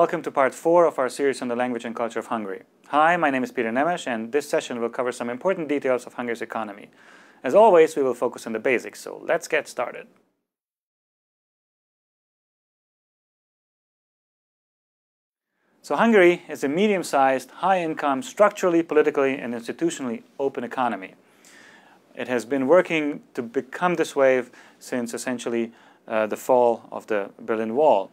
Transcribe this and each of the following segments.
Welcome to part 4 of our series on the language and culture of Hungary. Hi, my name is Peter Nemes, and this session will cover some important details of Hungary's economy. As always, we will focus on the basics, so let's get started. So Hungary is a medium-sized, high-income, structurally, politically, and institutionally open economy. It has been working to become this way since essentially the fall of the Berlin Wall.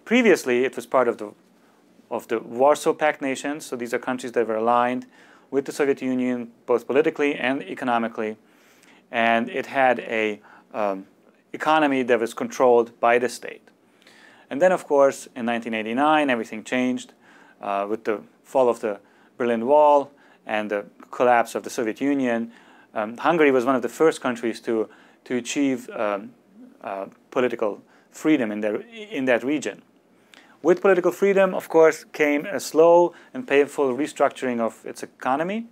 Previously, it was part of the Warsaw Pact nations, so these are countries that were aligned with the Soviet Union, both politically and economically, and it had a economy that was controlled by the state. And then, of course, in 1989, everything changed with the fall of the Berlin Wall and the collapse of the Soviet Union. Hungary was one of the first countries to achieve political freedom in that region. With political freedom, of course, came a slow and painful restructuring of its economy.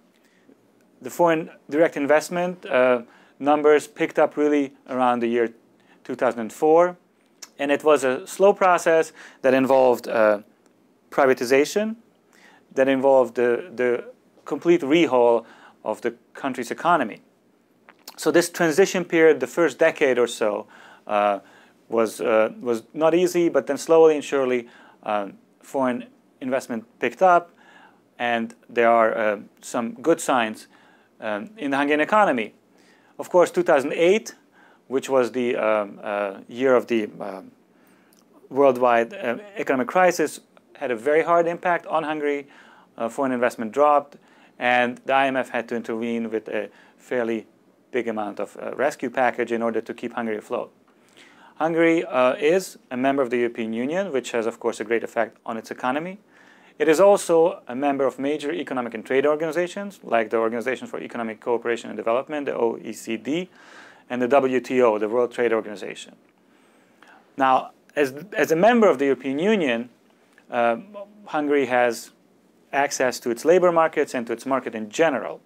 The foreign direct investment numbers picked up really around the year 2004, and it was a slow process that involved privatization, that involved the complete rehaul of the country's economy. So this transition period, the first decade or so, was not easy, but then slowly and surely foreign investment picked up, and there are some good signs in the Hungarian economy. Of course, 2008, which was the year of the worldwide economic crisis, had a very hard impact on Hungary. Foreign investment dropped, and the IMF had to intervene with a fairly big amount of rescue package in order to keep Hungary afloat. Hungary is a member of the European Union, which has, of course, a great effect on its economy. It is also a member of major economic and trade organizations, like the Organization for Economic Cooperation and Development, the OECD, and the WTO, the World Trade Organization. Now, as a member of the European Union, Hungary has access to its labor markets and to its market in general.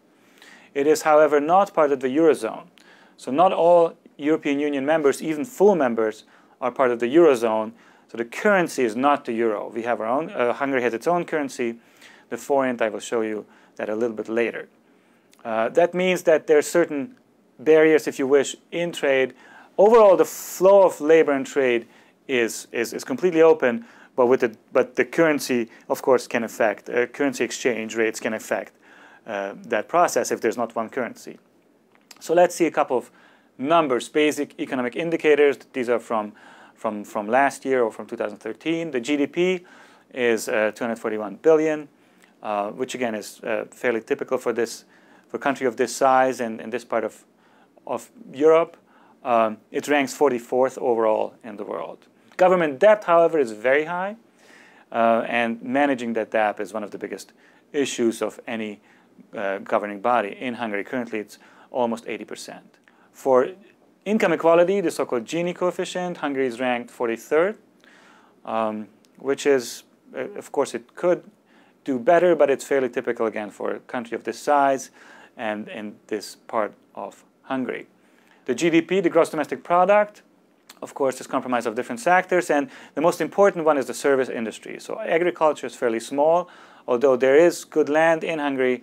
It is, however, not part of the Eurozone. So not all European Union members, even full members, are part of the Eurozone. So the currency is not the euro. We have our own, Hungary has its own currency, the forint. I will show you that a little bit later. That means that there are certain barriers, if you wish, in trade. Overall, the flow of labor and trade is completely open, but the currency, of course, can affect, currency exchange rates can affect that process if there's not one currency. So let's see a couple of numbers, basic economic indicators. These are from last year or from 2013. The GDP is 241 billion, which again is fairly typical for a country of this size and this part of Europe. It ranks 44th overall in the world. Government debt, however, is very high, and managing that debt is one of the biggest issues of any governing body in Hungary. Currently, it's almost 80%. For income equality, the so-called Gini coefficient, Hungary is ranked 43rd, which is, of course, it could do better, but it's fairly typical, again, for a country of this size and in this part of Hungary. The GDP, the gross domestic product, of course, is comprised of different sectors, and the most important one is the service industry. So agriculture is fairly small, although there is good land in Hungary,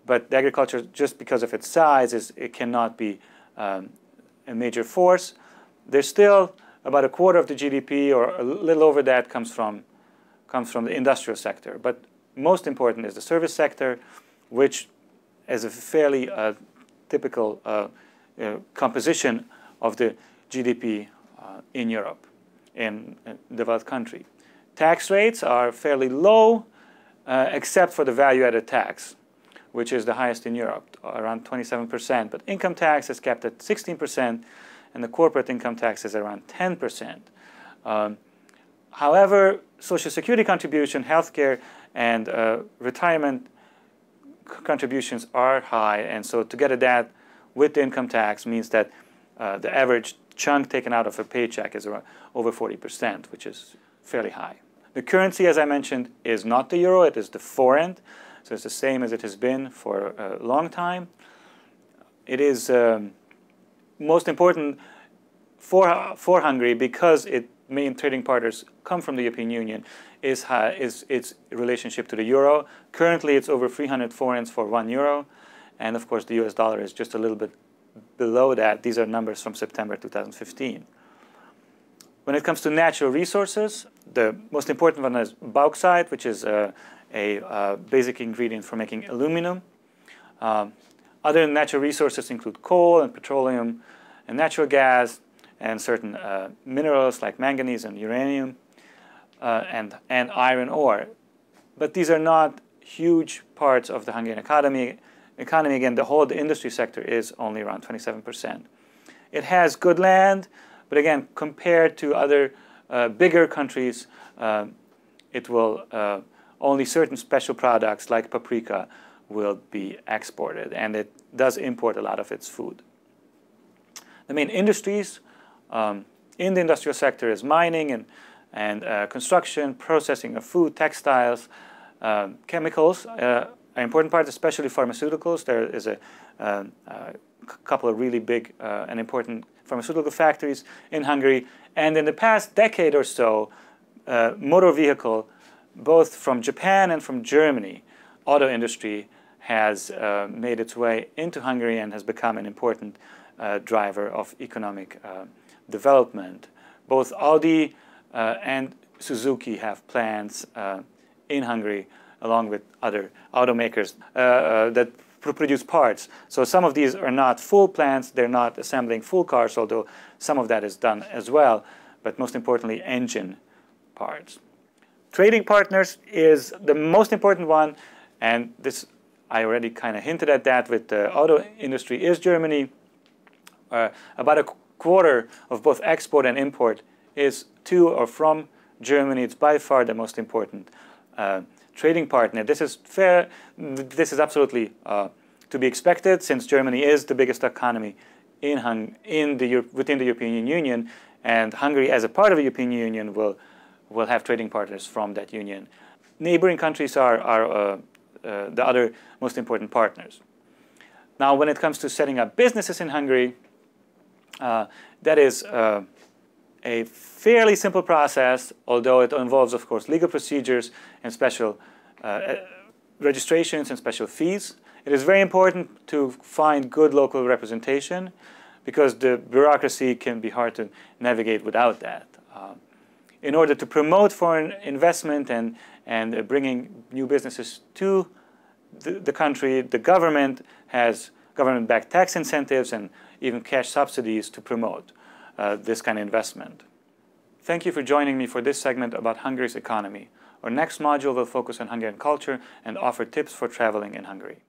but the agriculture, just because of its size, it cannot be a major force. There's still about a quarter of the GDP, or a little over that, comes from the industrial sector. But most important is the service sector, which is a fairly typical composition of the GDP in Europe, in a developed country. Tax rates are fairly low, except for the value-added tax, which is the highest in Europe, around 27%. But income tax is kept at 16%, and the corporate income tax is around 10%. However, Social Security contribution, healthcare, and retirement contributions are high, and so together that with the income tax means that the average chunk taken out of a paycheck is around over 40%, which is fairly high. The currency, as I mentioned, is not the euro, it is the forint. So it's the same as it has been for a long time. It is most important for Hungary because it main trading partners come from the European Union is its relationship to the euro. Currently, it's over 300 forints for 1 euro. And of course, the US dollar is just a little bit below that. These are numbers from September 2015. When it comes to natural resources, the most important one is bauxite, which is a basic ingredient for making aluminum. Other natural resources include coal and petroleum and natural gas and certain minerals like manganese and uranium and iron ore. But these are not huge parts of the Hungarian economy. Again, the whole industry sector is only around 27%. It has good land, but again, compared to other bigger countries, it will only certain special products like paprika will be exported, and it does import a lot of its food. The main industries in the industrial sector is mining and construction, processing of food, textiles, chemicals. An important part, especially pharmaceuticals. There is a couple of really big and important pharmaceutical factories in Hungary. And in the past decade or so, motor vehicle, both from Japan and from Germany, auto industry has made its way into Hungary and has become an important driver of economic development. Both Audi and Suzuki have plants in Hungary, along with other automakers that produce parts. So some of these are not full plants, they're not assembling full cars, although some of that is done as well, but most importantly, engine parts. Trading partners is the most important one, and this I already kind of hinted at that with the auto industry is Germany. About a quarter of both export and import is to or from Germany. It's by far the most important trading partner. This is fair. This is absolutely to be expected, since Germany is the biggest economy within the European Union, and Hungary, as a part of the European Union, will have trading partners from that union. Neighboring countries are the other most important partners. Now, when it comes to setting up businesses in Hungary, that is a fairly simple process, although it involves, of course, legal procedures and special registrations and special fees. It is very important to find good local representation, because the bureaucracy can be hard to navigate without that. In order to promote foreign investment and bringing new businesses to the country, the government has government-backed tax incentives and even cash subsidies to promote this kind of investment. Thank you for joining me for this segment about Hungary's economy. Our next module will focus on Hungarian culture and offer tips for traveling in Hungary.